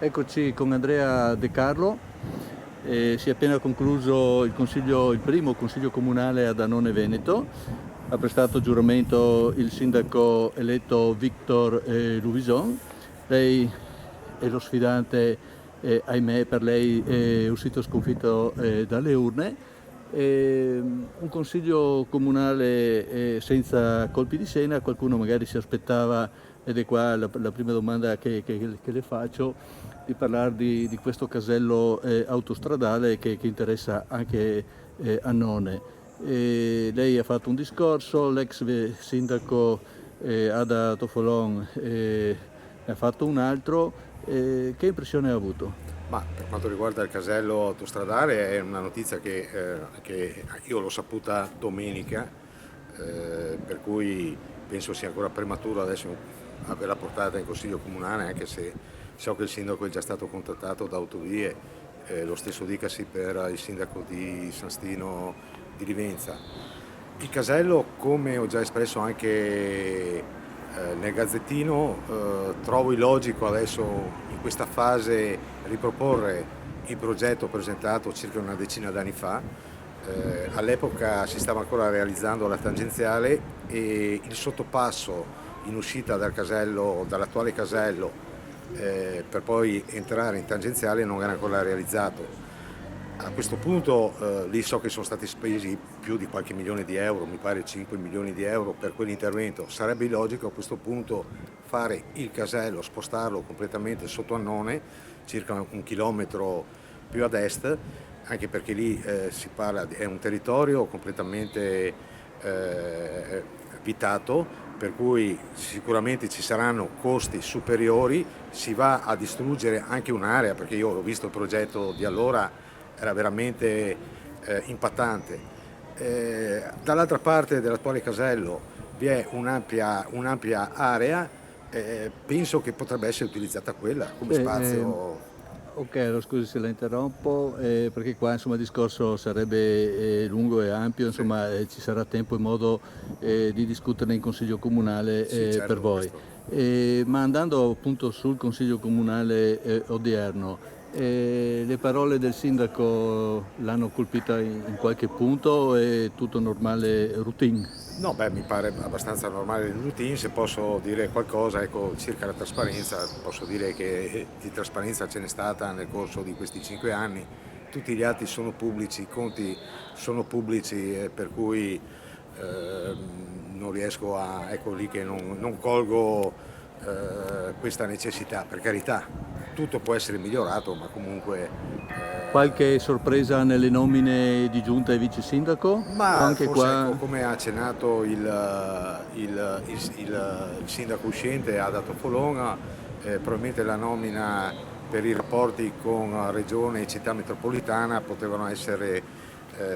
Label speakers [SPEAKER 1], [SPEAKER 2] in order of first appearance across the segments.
[SPEAKER 1] Eccoci con Andrea De Carlo. Si è appena concluso il primo consiglio comunale ad Annone Veneto. Ha prestato giuramento il sindaco eletto Victor Louison. Lei è lo sfidante, ahimè per lei è uscito sconfitto dalle urne. Un consiglio comunale senza colpi di scena. Qualcuno magari si aspettava, ed è qua la prima domanda che le faccio, di parlare di questo casello autostradale che interessa anche Annone. Lei ha fatto un discorso, l'ex sindaco Ada Tofolon ne ha fatto un altro. Che impressione ha avuto?
[SPEAKER 2] Ma per quanto riguarda il casello autostradale è una notizia che io l'ho saputa domenica, per cui penso sia ancora prematuro adesso averla portata in consiglio comunale, anche se so che il sindaco è già stato contattato da Autovie, lo stesso dicasi per il sindaco di San Stino di Livenza. Il casello, come ho già espresso anche nel Gazzettino, trovo illogico adesso in questa fase riproporre il progetto presentato circa una decina d'anni fa. All'epoca si stava ancora realizzando la tangenziale e il sottopasso in uscita dall'attuale casello, per poi entrare in tangenziale non era ancora realizzato. A questo punto lì so che sono stati spesi più di qualche milione di euro, mi pare 5 milioni di euro per quell'intervento. Sarebbe illogico a questo punto fare il casello, spostarlo completamente sotto Annone, circa un chilometro più ad est, anche perché lì si parla è un territorio completamente abitato, per cui sicuramente ci saranno costi superiori, si va a distruggere anche un'area, perché io ho visto il progetto di allora, era veramente impattante. Dall'altra parte dell'attuale casello vi è un'ampia area, penso che potrebbe essere utilizzata quella come
[SPEAKER 1] Beh,
[SPEAKER 2] spazio.
[SPEAKER 1] ok, allora scusi se la interrompo, perché qua insomma il discorso sarebbe lungo e ampio,
[SPEAKER 2] Sì,
[SPEAKER 1] insomma ci sarà tempo e modo di discuterne in consiglio comunale
[SPEAKER 2] sì,
[SPEAKER 1] per
[SPEAKER 2] certo,
[SPEAKER 1] voi.
[SPEAKER 2] questo.
[SPEAKER 1] Ma andando appunto sul consiglio comunale odierno, le parole del sindaco l'hanno colpita in qualche punto o è tutto normale routine?
[SPEAKER 2] No, beh, mi pare abbastanza normale il routine. Se posso dire qualcosa, ecco, circa la trasparenza, posso dire che di trasparenza ce n'è stata nel corso di questi 5 anni. Tutti gli atti sono pubblici, i conti sono pubblici, per cui non riesco a, ecco lì che non colgo questa necessità. Per carità, tutto può essere migliorato, ma comunque
[SPEAKER 1] Qualche sorpresa nelle nomine di giunta e vice sindaco? O
[SPEAKER 2] ma
[SPEAKER 1] anche
[SPEAKER 2] forse ecco,
[SPEAKER 1] qua?
[SPEAKER 2] come ha accennato il sindaco uscente ha dato Folona, probabilmente la nomina per i rapporti con regione e città metropolitana potevano essere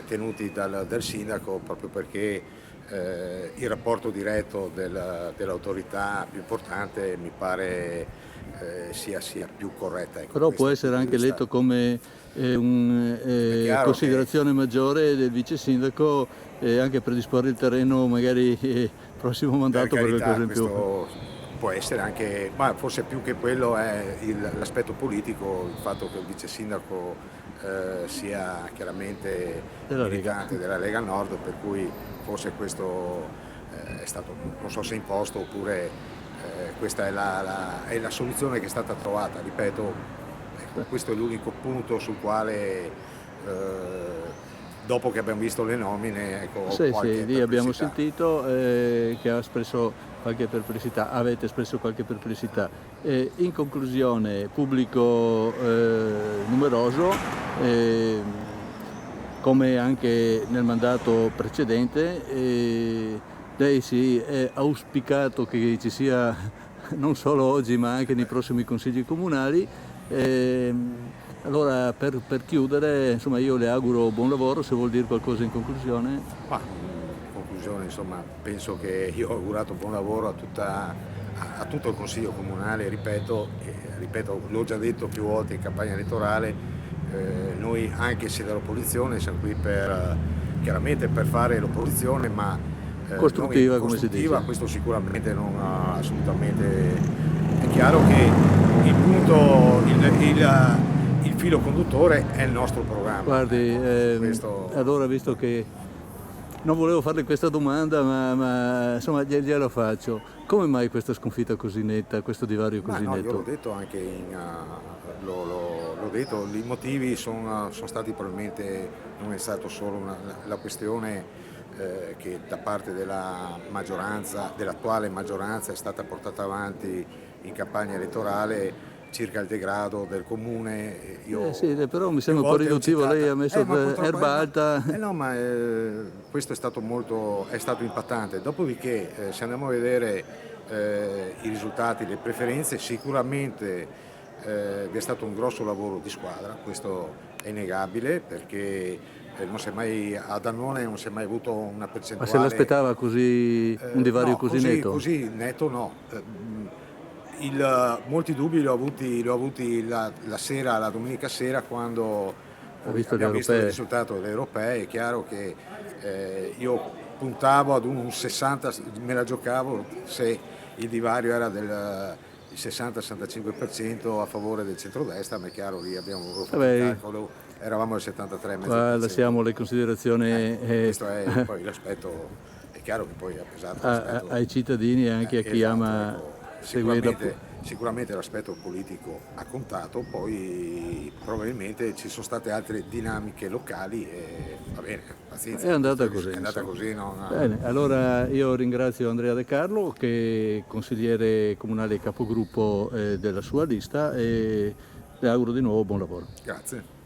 [SPEAKER 2] tenuti dal sindaco proprio perché il rapporto diretto dell'autorità più importante mi pare sia più corretta. Ecco,
[SPEAKER 1] Però può
[SPEAKER 2] questo è il
[SPEAKER 1] essere
[SPEAKER 2] punto di
[SPEAKER 1] anche
[SPEAKER 2] vista.
[SPEAKER 1] letto come
[SPEAKER 2] È chiaro che
[SPEAKER 1] considerazione maggiore del vice sindaco, anche predisporre il terreno magari prossimo
[SPEAKER 2] per
[SPEAKER 1] mandato per
[SPEAKER 2] carità,
[SPEAKER 1] qualcosa in più.
[SPEAKER 2] questo può essere anche, ma forse più che quello è l'aspetto politico, il fatto che il vice sindaco sia chiaramente
[SPEAKER 1] Della Lega.
[SPEAKER 2] militante della Lega Nord, per cui forse questo è stato, non so se imposto oppure questa è la soluzione che è stata trovata. Ripeto, ecco, questo è l'unico punto sul quale dopo che abbiamo visto le nomine, ecco, ho
[SPEAKER 1] Sì, sì,
[SPEAKER 2] qualche
[SPEAKER 1] lì abbiamo
[SPEAKER 2] perplessità.
[SPEAKER 1] sentito che ha espresso qualche perplessità, avete espresso qualche perplessità. In conclusione, pubblico numeroso, eh, come anche nel mandato precedente, lei si è auspicato che ci sia non solo oggi ma anche nei prossimi consigli comunali. Ehm, allora per chiudere, insomma, io le auguro buon lavoro, se vuol dire qualcosa in conclusione.
[SPEAKER 2] Ma in conclusione, insomma, penso che io ho augurato buon lavoro a tutto il Consiglio Comunale, ripeto, l'ho già detto più volte in campagna elettorale, noi anche se dall'opposizione siamo qui chiaramente per fare l'opposizione, ma non
[SPEAKER 1] Costruttiva, come si
[SPEAKER 2] costruttiva,
[SPEAKER 1] dice.
[SPEAKER 2] questo sicuramente non assolutamente. È chiaro che il punto, il filo conduttore è il nostro programma.
[SPEAKER 1] Guardi,
[SPEAKER 2] Questo...
[SPEAKER 1] allora visto che non volevo farle questa domanda, ma insomma gliela faccio. Come mai questa sconfitta così netta, questo divario così
[SPEAKER 2] no, io l'ho
[SPEAKER 1] netto?
[SPEAKER 2] detto anche l'ho detto, i motivi sono stati probabilmente, non è stato solo la questione che da parte della maggioranza, dell'attuale maggioranza, è stata portata avanti in campagna elettorale circa il degrado del comune. Io
[SPEAKER 1] Sì, però mi
[SPEAKER 2] più
[SPEAKER 1] sembra un po'
[SPEAKER 2] volte ho
[SPEAKER 1] riduttivo,
[SPEAKER 2] citato,
[SPEAKER 1] lei ha messo
[SPEAKER 2] ma purtroppo
[SPEAKER 1] erba alta.
[SPEAKER 2] no, ma questo è stato impattante. Dopodiché, se andiamo a vedere i risultati, le preferenze, sicuramente vi è stato un grosso lavoro di squadra, questo è innegabile, perché non si è mai, a Dannone non si è mai avuto una
[SPEAKER 1] Ma
[SPEAKER 2] percentuale.
[SPEAKER 1] se l'aspettava così, un divario
[SPEAKER 2] No,
[SPEAKER 1] così netto?
[SPEAKER 2] così netto no. Molti dubbi li ho avuti la sera, la domenica sera, quando
[SPEAKER 1] Ha visto le
[SPEAKER 2] abbiamo visto il
[SPEAKER 1] europee?
[SPEAKER 2] risultato delle europee. È chiaro che io puntavo ad un 60, me la giocavo se il divario era del 60-65% a favore del centrodestra, ma è chiaro, lì abbiamo fatto il calcolo, eravamo al 73,5%.
[SPEAKER 1] Qua lasciamo le considerazioni
[SPEAKER 2] Questo è poi l'aspetto, è chiaro che poi ha pesato l'aspetto
[SPEAKER 1] ai cittadini e anche a chi
[SPEAKER 2] esatto,
[SPEAKER 1] ama
[SPEAKER 2] ecco.
[SPEAKER 1] seguire
[SPEAKER 2] Sicuramente l'aspetto politico ha contato, poi probabilmente ci sono state altre dinamiche locali e va bene, pazienza.
[SPEAKER 1] È andata così.
[SPEAKER 2] È andata così, no?
[SPEAKER 1] Bene, allora io ringrazio Andrea De Carlo, che è consigliere comunale e capogruppo della sua lista, e le auguro di nuovo buon lavoro.
[SPEAKER 2] Grazie.